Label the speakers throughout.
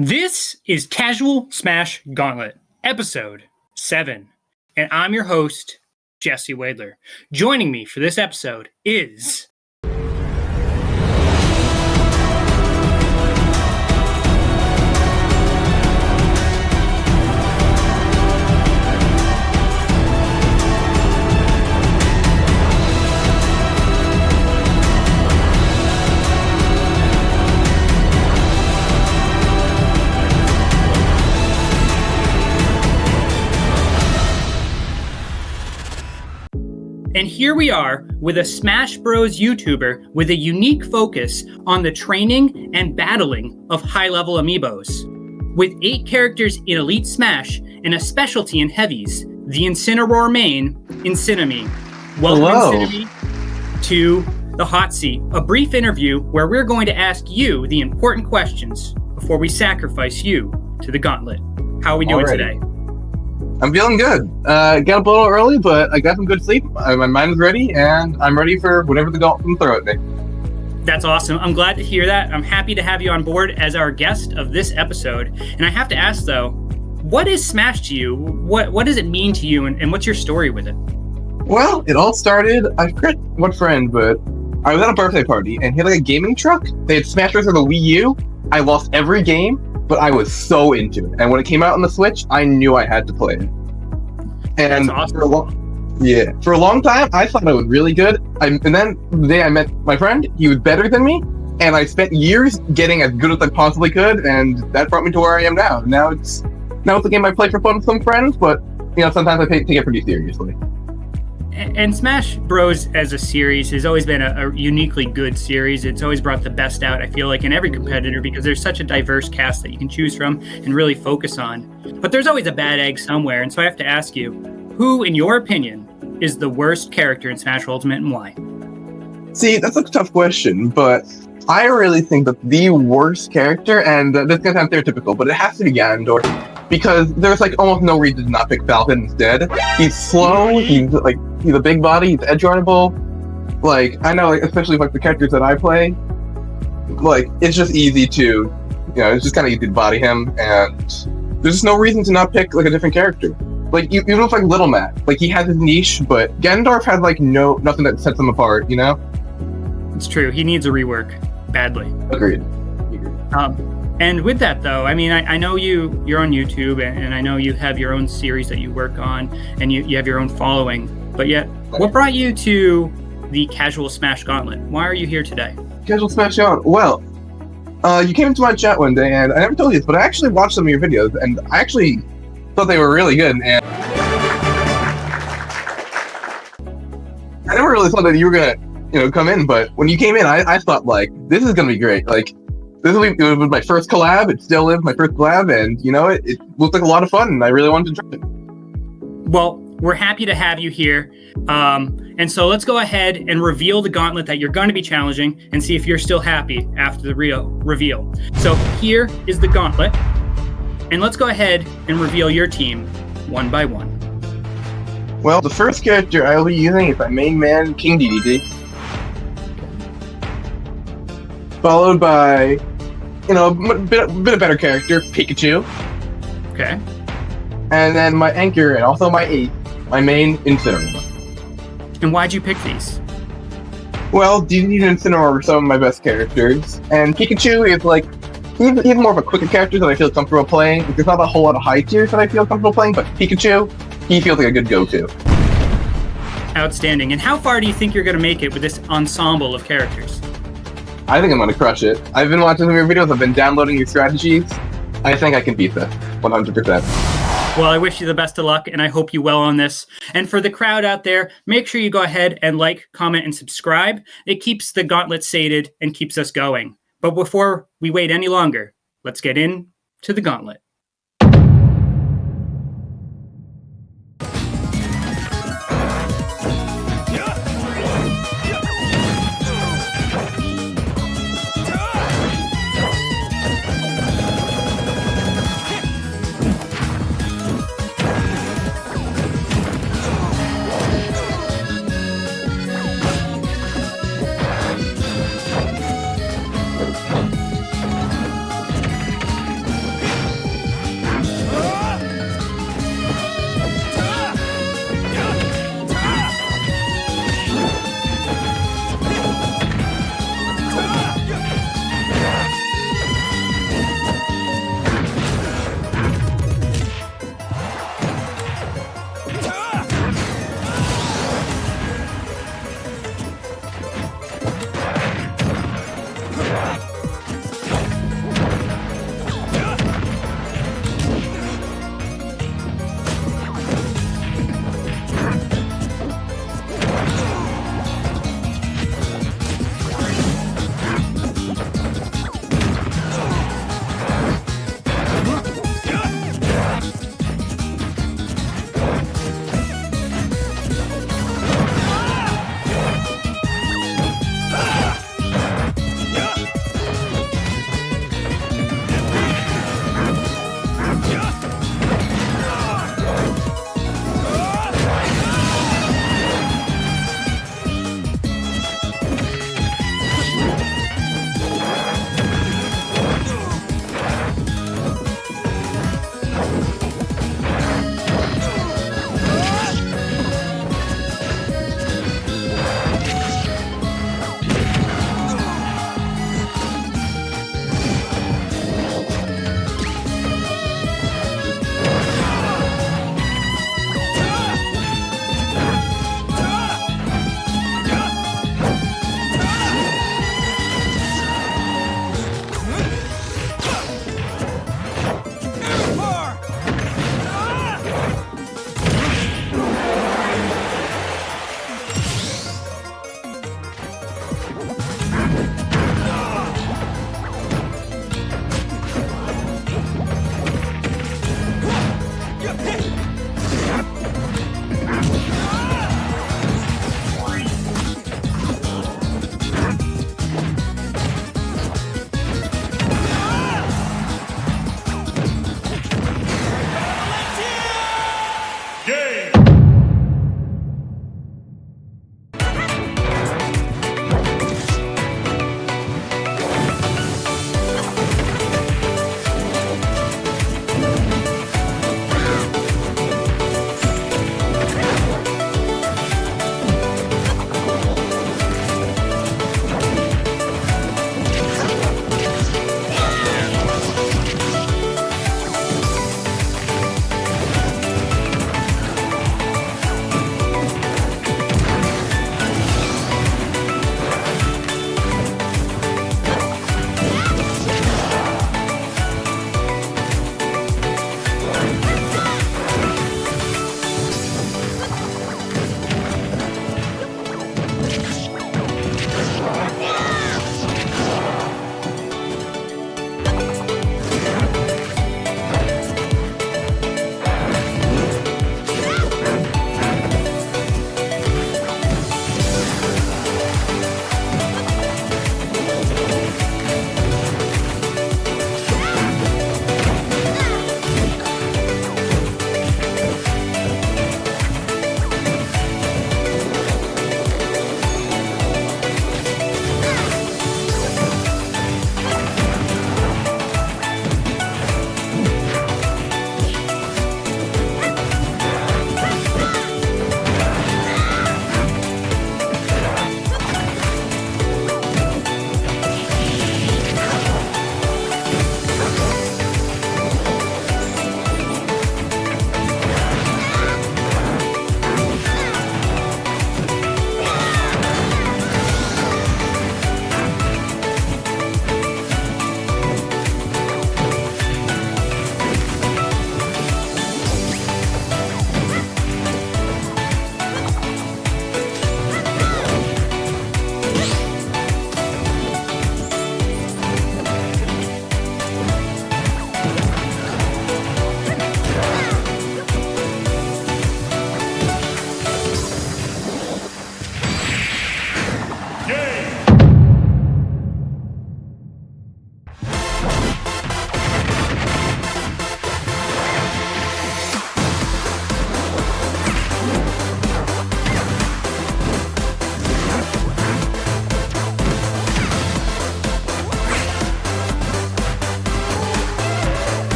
Speaker 1: This is Casual Smash Gauntlet, episode 7, and I'm your host, Jesse Wadler. Joining me for this episode is... And here we are with a Smash Bros. YouTuber with a unique focus on the training and battling of high-level amiibos. With 8 characters in Elite Smash and a specialty in heavies, the Incineroar main, Inciname. Welcome, Inciname, to the hot seat, a brief interview where we're going to ask you the important questions before we sacrifice you to the gauntlet. How are we doing today?
Speaker 2: I'm feeling good. Got up a little early, but I got some good sleep. My mind is ready, and I'm ready for whatever the gauntlet can throw at me.
Speaker 1: That's awesome. I'm glad to hear that. I'm happy to have you on board as our guest of this episode. And I have to ask, though, what is Smash to you? What does it mean to you, and what's your story with it?
Speaker 2: Well, it all started, I forget what friend, but I was at a birthday party, and he had like a gaming truck. They had Smash Bros. For the Wii U. I lost every game, but I was so into it. And when it came out on the Switch, I knew I had to play it. And
Speaker 1: awesome.
Speaker 2: for a long time, I thought I was really good. And then the day I met my friend, he was better than me. And I spent years getting as good as I possibly could. And that brought me to where I am now. Now it's a game I play for fun with some friends, but sometimes I take it pretty seriously.
Speaker 1: And Smash Bros. As a series has always been a uniquely good series. It's always brought the best out, I feel like, in every competitor because there's such a diverse cast that you can choose from and really focus on. But there's always a bad egg somewhere, and so I have to ask you, who, in your opinion, is the worst character in Smash Ultimate and why?
Speaker 2: See, that's a tough question, but I really think that the worst character, and this can sound stereotypical, but it has to be Ganondorf. Because there's almost no reason to not pick Falcon instead. He's slow, he's a big body, he's edge runnable. I know, especially the characters that I play, it's just easy to, it's just kind of easy to body him, and there's just no reason to not pick a different character. Even with Little Matt, he has his niche, but Ganondorf has nothing that sets him apart,
Speaker 1: It's true, he needs a rework, badly.
Speaker 2: Agreed.
Speaker 1: And with that, though, I mean, I know you're on YouTube, and I know you have your own series that you work on, and you have your own following. But yet, what brought you to the Casual Smash Gauntlet? Why are you here today?
Speaker 2: Casual Smash Gauntlet? Well, you came into my chat one day, and I never told you this, but I actually watched some of your videos, and I actually thought they were really good, and I never really thought that you were gonna, come in, but when you came in, I thought, this is gonna be great. It was my first collab. It still is my first collab, and it looked like a lot of fun, and I really wanted to try it.
Speaker 1: Well, we're happy to have you here, and so let's go ahead and reveal the gauntlet that you're going to be challenging, and see if you're still happy after the reveal. So here is the gauntlet, and let's go ahead and reveal your team one by one.
Speaker 2: Well, the first character I will be using is my main man, King DDD. Followed by, a bit of better character, Pikachu.
Speaker 1: Okay.
Speaker 2: And then my anchor, and also my 8, my main, Incineroar.
Speaker 1: And why'd you pick these?
Speaker 2: Well, DDD and Incineroar are some of my best characters. And Pikachu is he's more of a quicker character that I feel comfortable playing. There's not a whole lot of high tiers that I feel comfortable playing, but Pikachu, he feels like a good go-to.
Speaker 1: Outstanding. And how far do you think you're going to make it with this ensemble of characters?
Speaker 2: I think I'm going to crush it. I've been watching some of your videos, I've been downloading your strategies. I think I can beat that, 100%.
Speaker 1: Well, I wish you the best of luck, and I hope you well on this. And for the crowd out there, make sure you go ahead and comment, and subscribe. It keeps the gauntlet sated and keeps us going. But before we wait any longer, let's get into the gauntlet.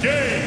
Speaker 3: Game!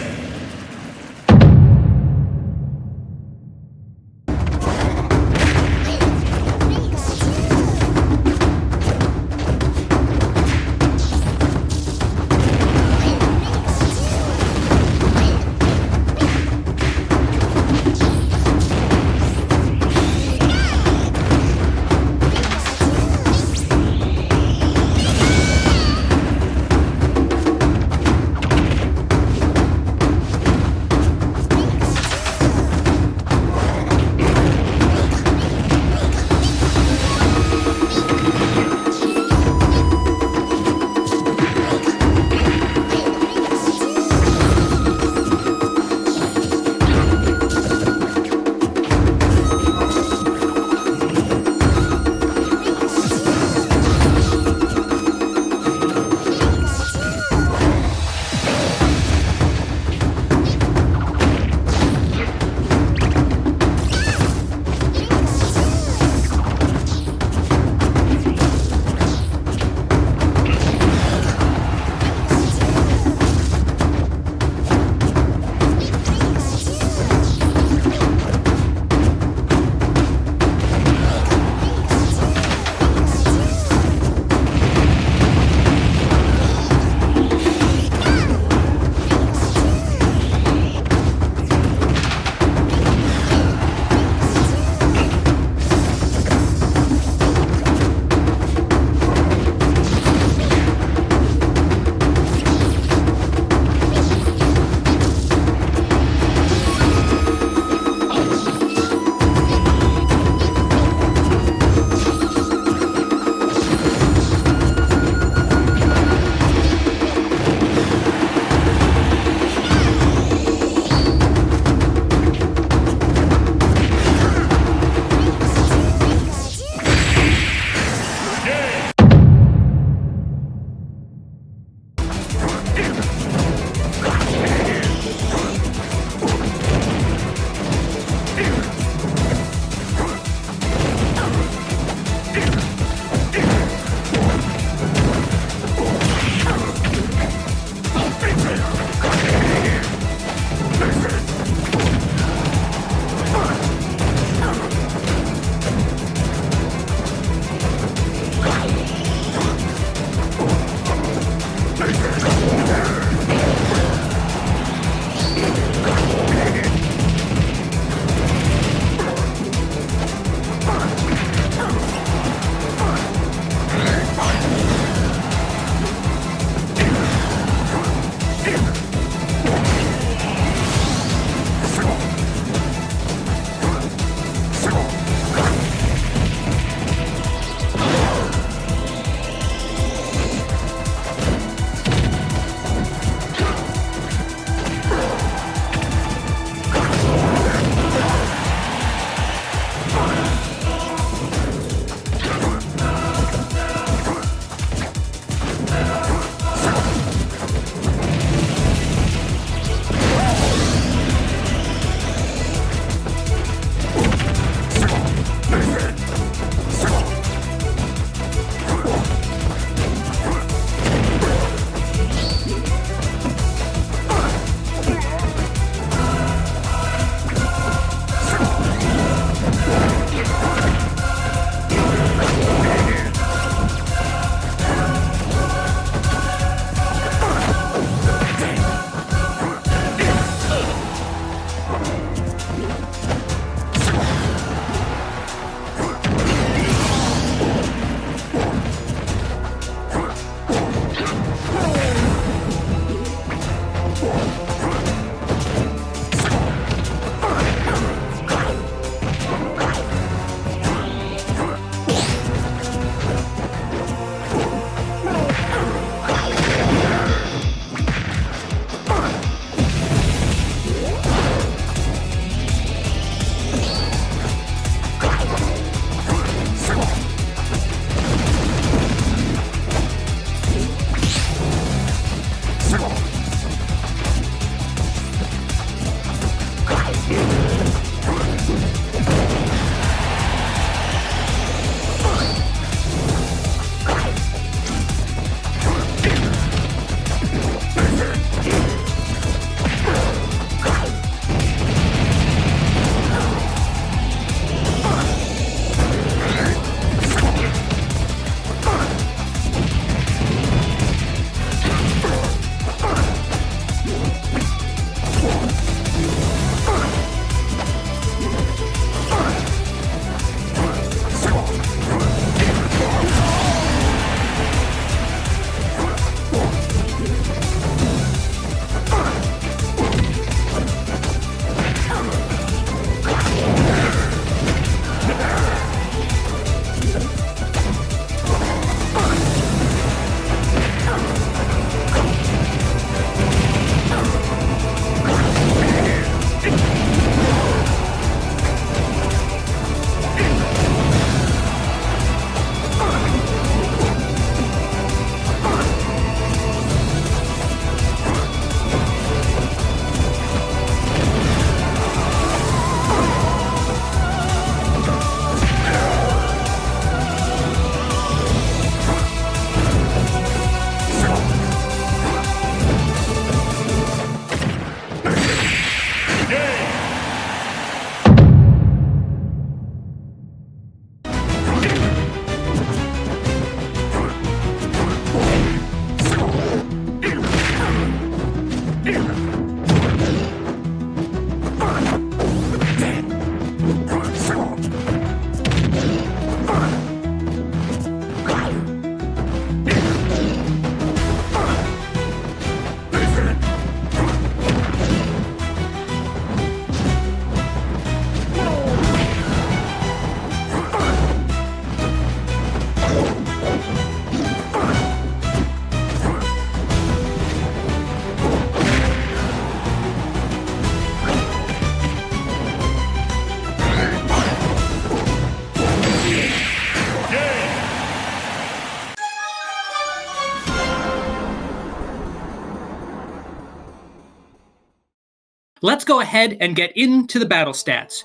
Speaker 1: Let's go ahead and get into the battle stats.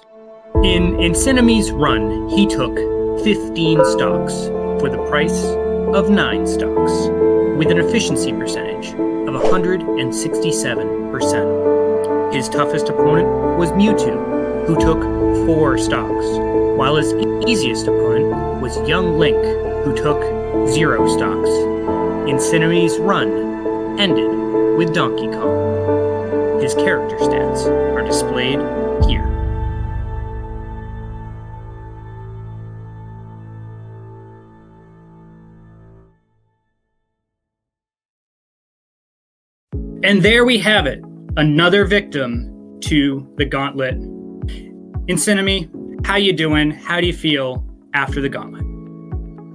Speaker 1: In Inciname's run, he took 15 stocks for the price of 9 stocks, with an efficiency percentage of 167%. His toughest opponent was Mewtwo, who took 4 stocks, while his easiest opponent was Young Link, who took 0 stocks. Inciname's run ended with Donkey Kong. His character stats are displayed here. And there we have it, another victim to the Gauntlet. Inciname, how you doing? How do you feel after the Gauntlet?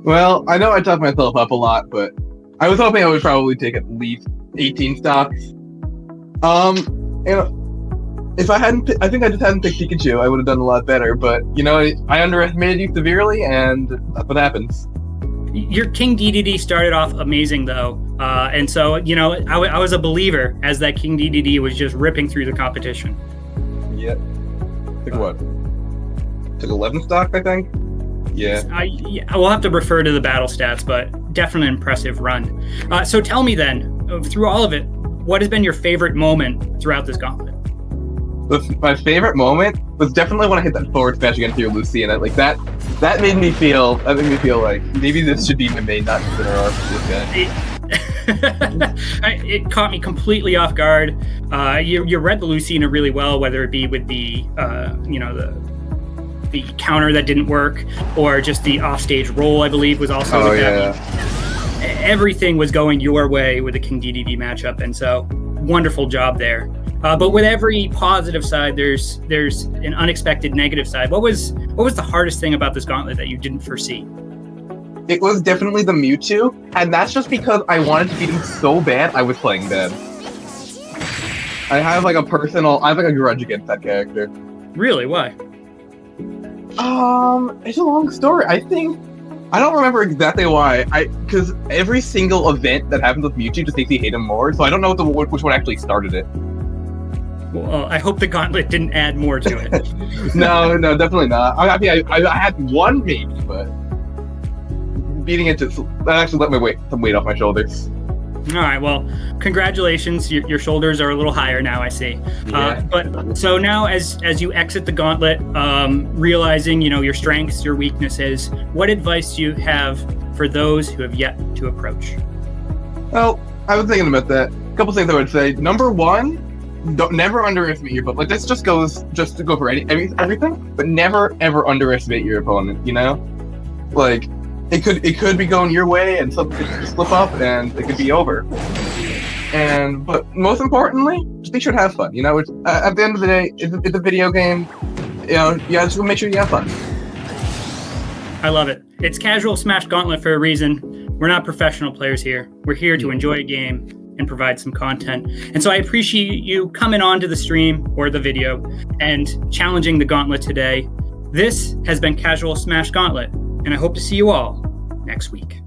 Speaker 2: Well, I know I talked myself up a lot, but I was hoping I would probably take at least 18 stocks. If I hadn't, I think I just hadn't picked Pikachu, I would have done a lot better. But I underestimated you severely, and that's what happens.
Speaker 1: Your King DDD started off amazing, though, and so I was a believer as that King DDD was just ripping through the competition.
Speaker 2: Yep. Took what? Took 11 stocks, I think. Yeah.
Speaker 1: We'll have to refer to the battle stats, but definitely an impressive run. So tell me then, through all of it, what has been your favorite moment throughout this Gauntlet?
Speaker 2: My favorite moment was definitely when I hit that forward smash against your Lucy, and that made me feel like maybe this should be my main, not consider our this guy.
Speaker 1: It caught me completely off guard. You read the Lucina really well, whether it be with the the counter that didn't work, or just the offstage roll, I believe, was also everything was going your way with the King DDD matchup, and so wonderful job there. But with every positive side, there's an unexpected negative side. What was the hardest thing about this Gauntlet that you didn't foresee?
Speaker 2: It was definitely the Mewtwo, and that's just because I wanted to beat him so bad. I was playing bad. I have a grudge against that character.
Speaker 1: Really? Why?
Speaker 2: It's a long story. I don't remember exactly why. Because every single event that happens with Mewtwo just makes me hate him more. So I don't know which one actually started it.
Speaker 1: Well, I hope the Gauntlet didn't add more to it.
Speaker 2: No, definitely not. I had one maybe, but beating it that actually let some weight off my shoulders.
Speaker 1: All right, well, congratulations. Your shoulders are a little higher now, I see.
Speaker 2: Yeah.
Speaker 1: But so now as you exit the Gauntlet, realizing your strengths, your weaknesses, what advice do you have for those who have yet to approach?
Speaker 2: Well, I was thinking about that. A couple things I would say. Number one, never underestimate your opponent. This just go for everything, but never ever underestimate your opponent. It could be going your way, and something could slip up, and it could be over. But most importantly, just be sure to have fun. At the end of the day, it's a video game. You just make sure you have fun.
Speaker 1: I love it. It's casual Smash Gauntlet for a reason. We're not professional players here. We're here to enjoy a game and provide some content. And so I appreciate you coming on to the stream or the video and challenging the Gauntlet today. This has been Casual Smash Gauntlet, and I hope to see you all next week.